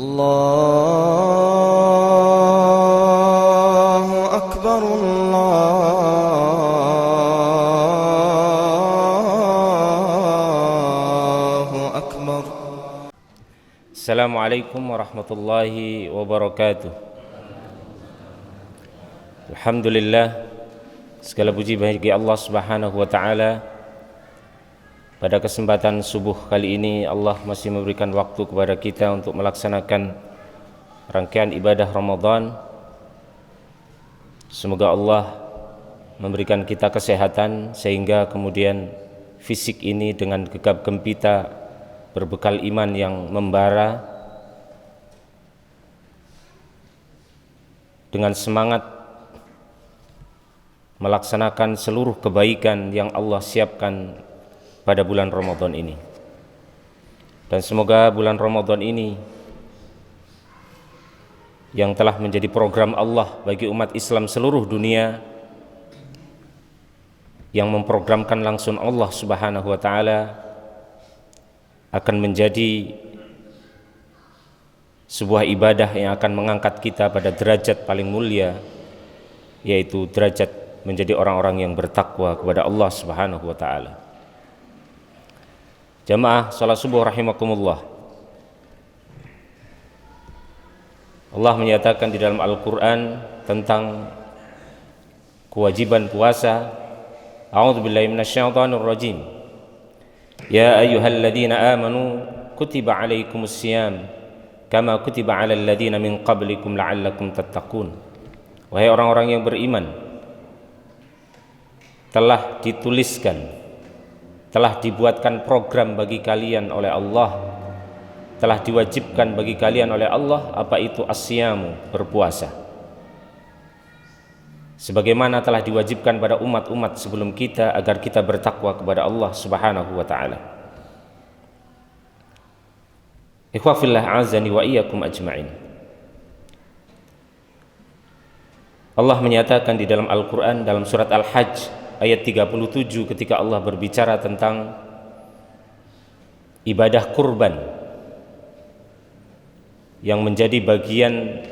الله أكبر الله أكبر. Assalamualaikum warahmatullahi wabarakatuh. Alhamdulillah, segala puji bagi Allah Subhanahu wa taala. Pada kesempatan subuh kali ini Allah masih memberikan waktu kepada kita untuk melaksanakan rangkaian ibadah Ramadan. Semoga Allah memberikan kita kesehatan sehingga kemudian fisik ini dengan gegap gempita berbekal iman yang membara, dengan semangat melaksanakan seluruh kebaikan yang Allah siapkan pada bulan Ramadan ini. Dan semoga bulan Ramadan ini yang telah menjadi program Allah bagi umat Islam seluruh dunia, yang memprogramkan langsung Allah Subhanahu wa taala, akan menjadi sebuah ibadah yang akan mengangkat kita pada derajat paling mulia, yaitu derajat menjadi orang-orang yang bertakwa kepada Allah Subhanahu wa taala. Jamaah salat subuh rahimakumullah. Allah menyatakan di dalam Al-Qur'an tentang kewajiban puasa. A'udzubillahi minasyaitonir rajim. Ya ayyuhalladzina amanu kutiba alaikumusiyam kama kutiba alal ladzina min qablikum la'allakum tattaqun. Wahai orang-orang yang beriman, telah dituliskan, telah dibuatkan program bagi kalian oleh Allah, telah diwajibkan bagi kalian oleh Allah, apa itu asyamu, berpuasa, sebagaimana telah diwajibkan pada umat-umat sebelum kita agar kita bertakwa kepada Allah Subhanahu wa taala. Ikhwa fillah azani wa iyyakum ajma'in. Allah menyatakan di dalam Al-Qur'an dalam surat Al-Hajj ayat 37 ketika Allah berbicara tentang ibadah kurban yang menjadi bagian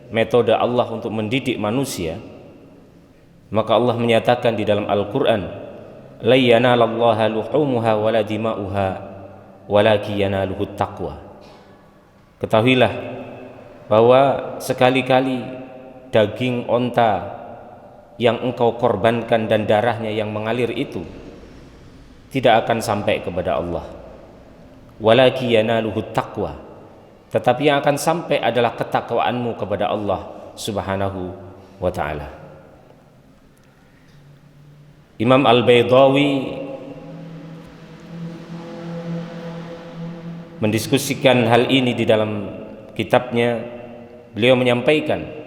metode Allah untuk mendidik manusia, maka Allah menyatakan di dalam Al-Qur'an, la yanalallaha luhumuha wala dima'uha walakin yanaluhut taqwa. Ketahuilah bahwa sekali-kali daging onta yang engkau korbankan dan darahnya yang mengalir itu tidak akan sampai kepada Allah, walakin yanaluhut taqwa, tetapi yang akan sampai adalah ketakwaanmu kepada Allah Subhanahu wa ta'ala. Imam Al-Baydawi mendiskusikan hal ini di dalam kitabnya. Beliau menyampaikan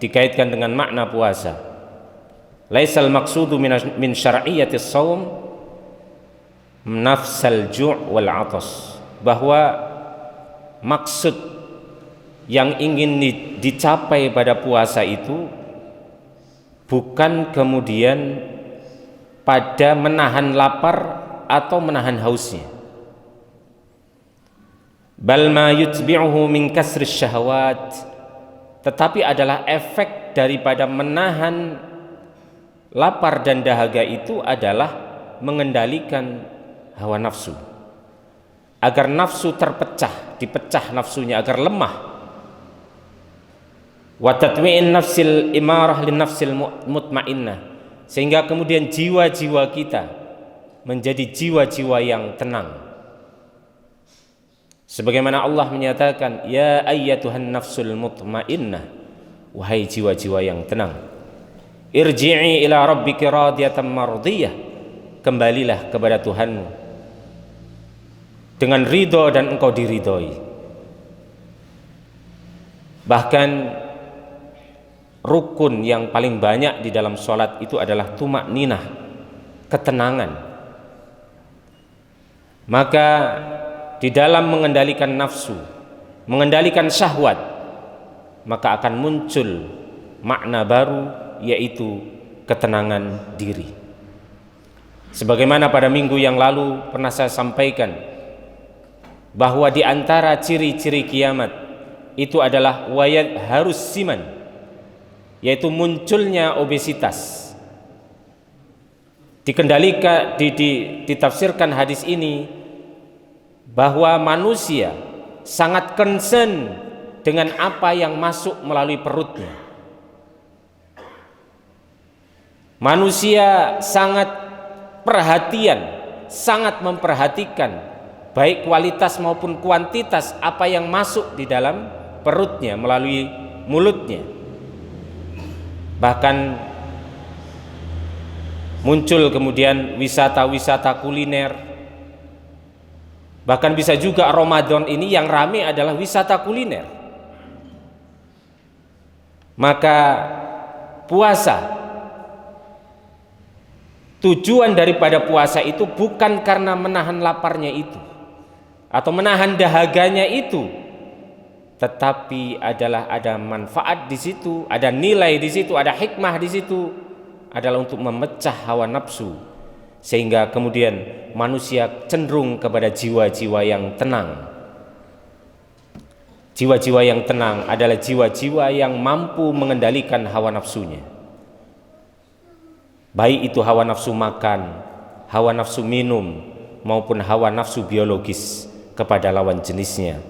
dikaitkan dengan makna puasa. Laisal maqsudu min syar'iyyatis shaum nafsal ju' wal 'atas, bahwa maksud yang ingin dicapai pada puasa itu bukan kemudian pada menahan lapar atau menahan hausnya, bal ma yutbi'uhu min kasri syahawat, tetapi adalah efek daripada menahan lapar dan dahaga itu adalah mengendalikan hawa nafsu, agar nafsu dipecah nafsunya agar lemah. Wa tatwi'in nafsil imarah lin nafsil mutmainnah, sehingga kemudian jiwa-jiwa kita menjadi jiwa-jiwa yang tenang. Sebagaimana Allah menyatakan, ya ayyatuhan nafsul mutmainnah, wahai jiwa-jiwa yang tenang, irji'i ila rabbiki radiyatan mardiyah, kembalilah kepada Tuhanmu dengan ridho dan engkau diridhoi. Bahkan rukun yang paling banyak di dalam sholat itu adalah tumakninah, ketenangan. Maka di dalam mengendalikan nafsu, mengendalikan syahwat, maka akan muncul makna baru, yaitu ketenangan diri. Sebagaimana pada minggu yang lalu pernah saya sampaikan bahwa di antara ciri-ciri kiamat itu adalah wayad harus siman, yaitu munculnya obesitas. Dikendalikan, ditafsirkan hadis ini bahwa manusia sangat concern dengan apa yang masuk melalui perutnya. Manusia sangat perhatian, sangat memperhatikan baik kualitas maupun kuantitas apa yang masuk di dalam perutnya melalui mulutnya. Bahkan muncul kemudian wisata-wisata kuliner. Bahkan bisa juga Ramadan ini yang ramai adalah wisata kuliner. Maka puasa, tujuan daripada puasa itu bukan karena menahan laparnya itu atau menahan dahaganya itu, tetapi adalah ada manfaat di situ, ada nilai di situ, ada hikmah di situ, adalah untuk memecah hawa nafsu, sehingga kemudian manusia cenderung kepada jiwa-jiwa yang tenang. Jiwa-jiwa yang tenang adalah jiwa-jiwa yang mampu mengendalikan hawa nafsunya, baik itu hawa nafsu makan, hawa nafsu minum, maupun hawa nafsu biologis kepada lawan jenisnya.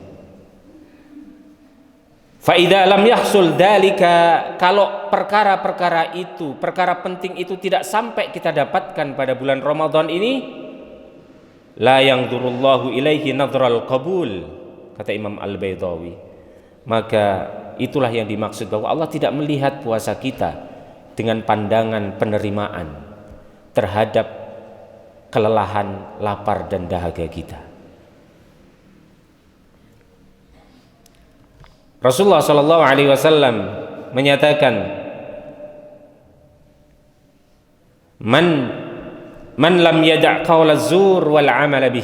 Fa idza lam yahsul dzalika, kalau perkara-perkara itu, perkara penting itu tidak sampai kita dapatkan pada bulan Ramadan ini, la yanzurullahu ilaihi nadral qabul, kata Imam Al-Baydawi. Maka itulah yang dimaksud bahwa Allah tidak melihat puasa kita dengan pandangan penerimaan terhadap kelelahan, lapar dan dahaga kita. Rasulullah sallallahu alaihi wasallam menyatakan, man lam yada' qaula zur wal amala bih,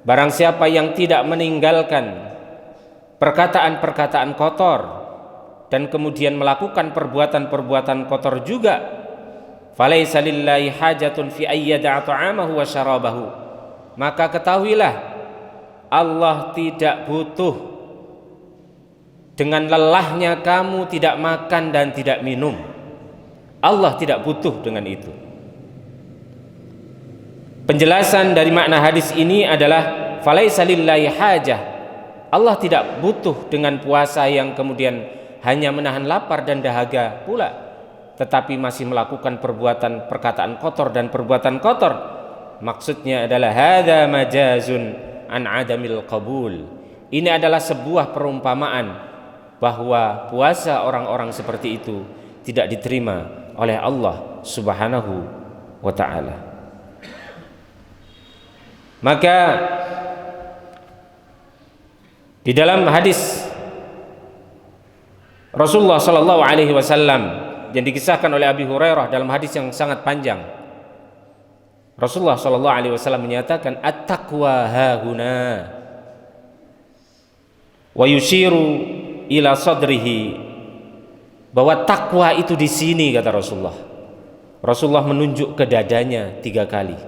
barang siapa yang tidak meninggalkan perkataan-perkataan kotor dan kemudian melakukan perbuatan-perbuatan kotor juga, falaisa lillahi hajatun fi ayyada'a ta'amahu wa syarabahu, maka ketahuilah Allah tidak butuh dengan lelahnya kamu tidak makan dan tidak minum. Allah tidak butuh dengan itu. Penjelasan dari makna hadis ini adalah falaisa lillahi hajah, Allah tidak butuh dengan puasa yang kemudian hanya menahan lapar dan dahaga pula, tetapi masih melakukan perbuatan perkataan kotor dan perbuatan kotor. Maksudnya adalah hadza majazun an adamil qabul. Ini adalah sebuah perumpamaan bahwa puasa orang-orang seperti itu tidak diterima oleh Allah Subhanahu wa ta'ala. Maka di dalam hadis Rasulullah sallallahu alaihi wasallam yang dikisahkan oleh Abi Hurairah dalam hadis yang sangat panjang, Rasulullah sallallahu alaihi wasallam menyatakan at-taqwa hahuna wa yushiru ila sadrihi, bahwa takwa itu di sini, kata Rasulullah. Rasulullah menunjuk ke dadanya 3 kali.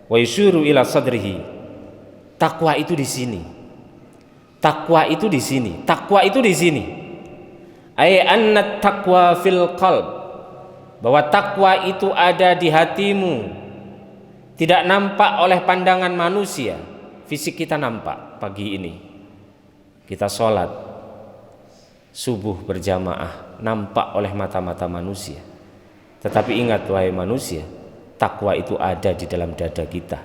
Wa yusyuru ila sadrihi, takwa itu di sini. Takwa itu di sini. Takwa itu di sini. Ay anna taqwa fil qalb, bahwa takwa itu ada di hatimu, tidak nampak oleh pandangan manusia. Fisik kita nampak pagi ini, kita sholat subuh berjamaah, nampak oleh mata-mata manusia. Tetapi ingat wahai manusia, takwa itu ada di dalam dada kita.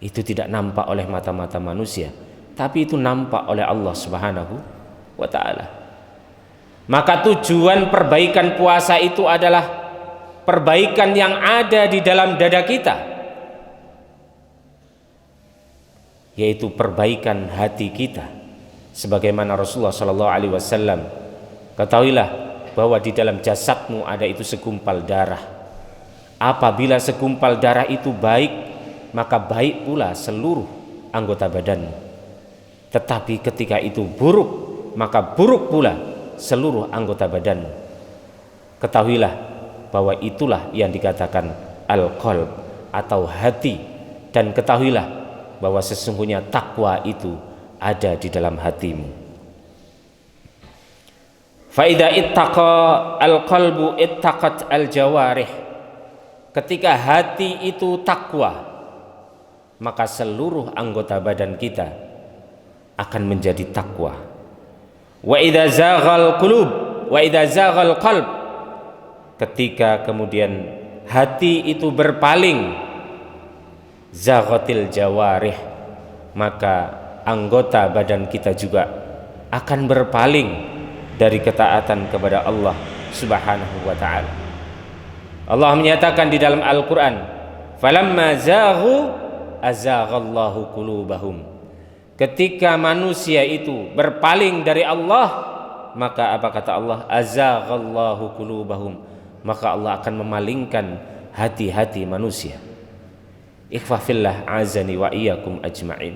Itu tidak nampak oleh mata-mata manusia, tapi itu nampak oleh Allah Subhanahu wa ta'ala. Maka tujuan perbaikan puasa itu adalah perbaikan yang ada di dalam dada kita, yaitu perbaikan hati kita. Sebagaimana Rasulullah sallallahu alaihi wasallam, ketahuilah bahwa di dalam jasadmu ada itu segumpal darah. Apabila segumpal darah itu baik, maka baik pula seluruh anggota badanmu. Tetapi ketika itu buruk, maka buruk pula seluruh anggota badanmu. Ketahuilah bahwa itulah yang dikatakan al-qalb atau hati, dan ketahuilah bahwa sesungguhnya takwa itu ada di dalam hatimu. Fa idza ittaqa al-qalbu ittaqat al-jawarih. Ketika hati itu takwa, maka seluruh anggota badan kita akan menjadi takwa. Wa idza zaghal qulub wa idza zaghal qalb. Ketika kemudian hati itu berpaling, zaghatil jawarih, maka anggota badan kita juga akan berpaling dari ketaatan kepada Allah Subhanahu wa ta'ala. Allah menyatakan di dalam Al-Quran, falamma zaghu azaghallahu qulubahum. Ketika manusia itu berpaling dari Allah, maka apa kata Allah? Azaghallahu qulubahum. Maka Allah akan memalingkan hati-hati manusia. Ikhwafillah azani wa iyyakum ajma'in.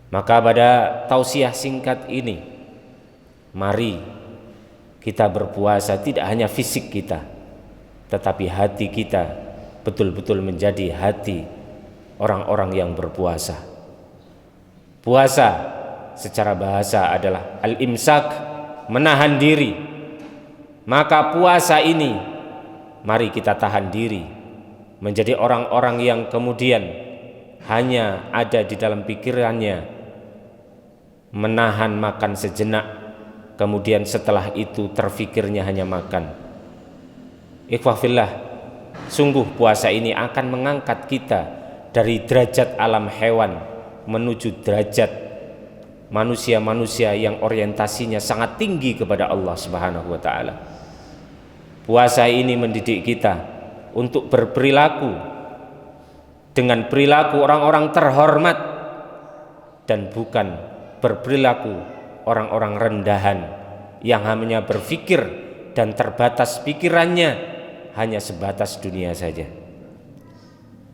Maka pada tausiah singkat ini, mari kita berpuasa tidak hanya fisik kita, tetapi hati kita betul-betul menjadi hati orang-orang yang berpuasa. Puasa secara bahasa adalah al-imsak, menahan diri. Maka puasa ini mari kita tahan diri, menjadi orang-orang yang kemudian hanya ada di dalam pikirannya menahan makan sejenak, kemudian setelah itu terfikirnya hanya makan. Ikhwafillah, sungguh puasa ini akan mengangkat kita dari derajat alam hewan menuju derajat manusia-manusia yang orientasinya sangat tinggi kepada Allah Subhanahu wa ta'ala. Puasa ini mendidik kita untuk berperilaku dengan perilaku orang-orang terhormat dan bukan berperilaku orang-orang rendahan yang hanya berpikir dan terbatas pikirannya hanya sebatas dunia saja.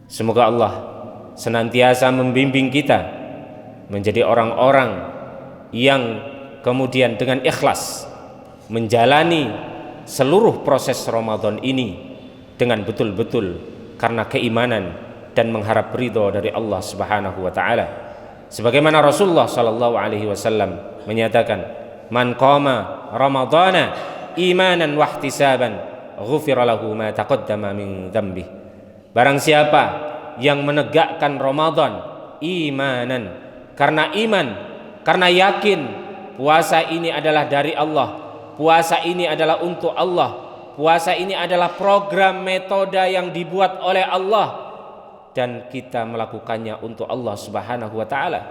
Semoga Allah senantiasa membimbing kita menjadi orang-orang yang kemudian dengan ikhlas menjalani seluruh proses Ramadan ini dengan betul-betul karena keimanan dan mengharap ridho dari Allah Subhanahu wa ta'ala. Sebagaimana Rasulullah sallallahu alaihi wasallam menyatakan, man qama ramadhana imanan wa ihtisaban ghufira lahu ma taqaddama min dzambi. Barang siapa yang menegakkan Ramadan imanan, karena iman, karena yakin puasa ini adalah dari Allah, puasa ini adalah untuk Allah, puasa ini adalah program metode yang dibuat oleh Allah dan kita melakukannya untuk Allah Subhanahu wa ta'ala.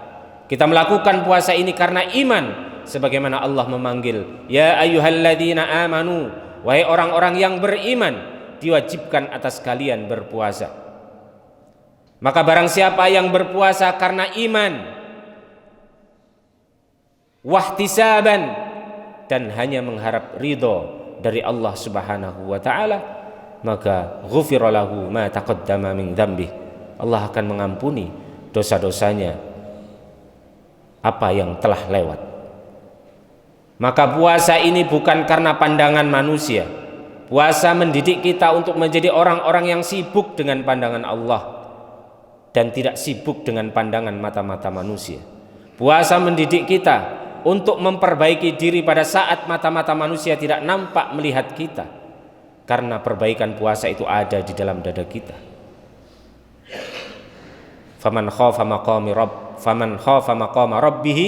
Kita melakukan puasa ini karena iman, sebagaimana Allah memanggil, ya ayyuhalladzina amanu, wahai orang-orang yang beriman, diwajibkan atas kalian berpuasa. Maka barang siapa yang berpuasa karena iman, wahtisaban, dan hanya mengharap ridho dari Allah Subhanahu wa ta'ala, maka ghufira lahu ma taqaddama min dzambi. Allah akan mengampuni dosa-dosanya apa yang telah lewat. Maka puasa ini bukan karena pandangan manusia. Puasa mendidik kita untuk menjadi orang-orang yang sibuk dengan pandangan Allah dan tidak sibuk dengan pandangan mata-mata manusia. Puasa mendidik kita untuk memperbaiki diri pada saat mata-mata manusia tidak nampak melihat kita, karena perbaikan puasa itu ada di dalam dada kita. Faman khafa maqama rabbih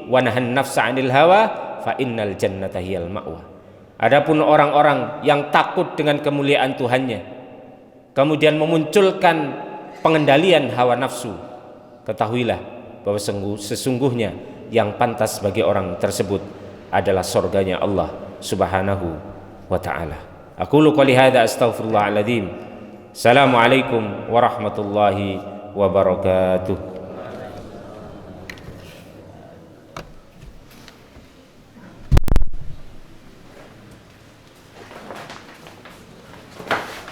wa nahan nafsa 'anil hawa fa innal jannata hiyal ma'wa. Adapun orang-orang yang takut dengan kemuliaan Tuhannya, kemudian memunculkan pengendalian hawa nafsu, ketahuilah bahwa sesungguhnya yang pantas bagi orang tersebut adalah surganya Allah Subhanahu wa ta'ala. Aqulu qouli hadza astaghfirullahaladzim. Assalamualaikum warahmatullahi wabarakatuh.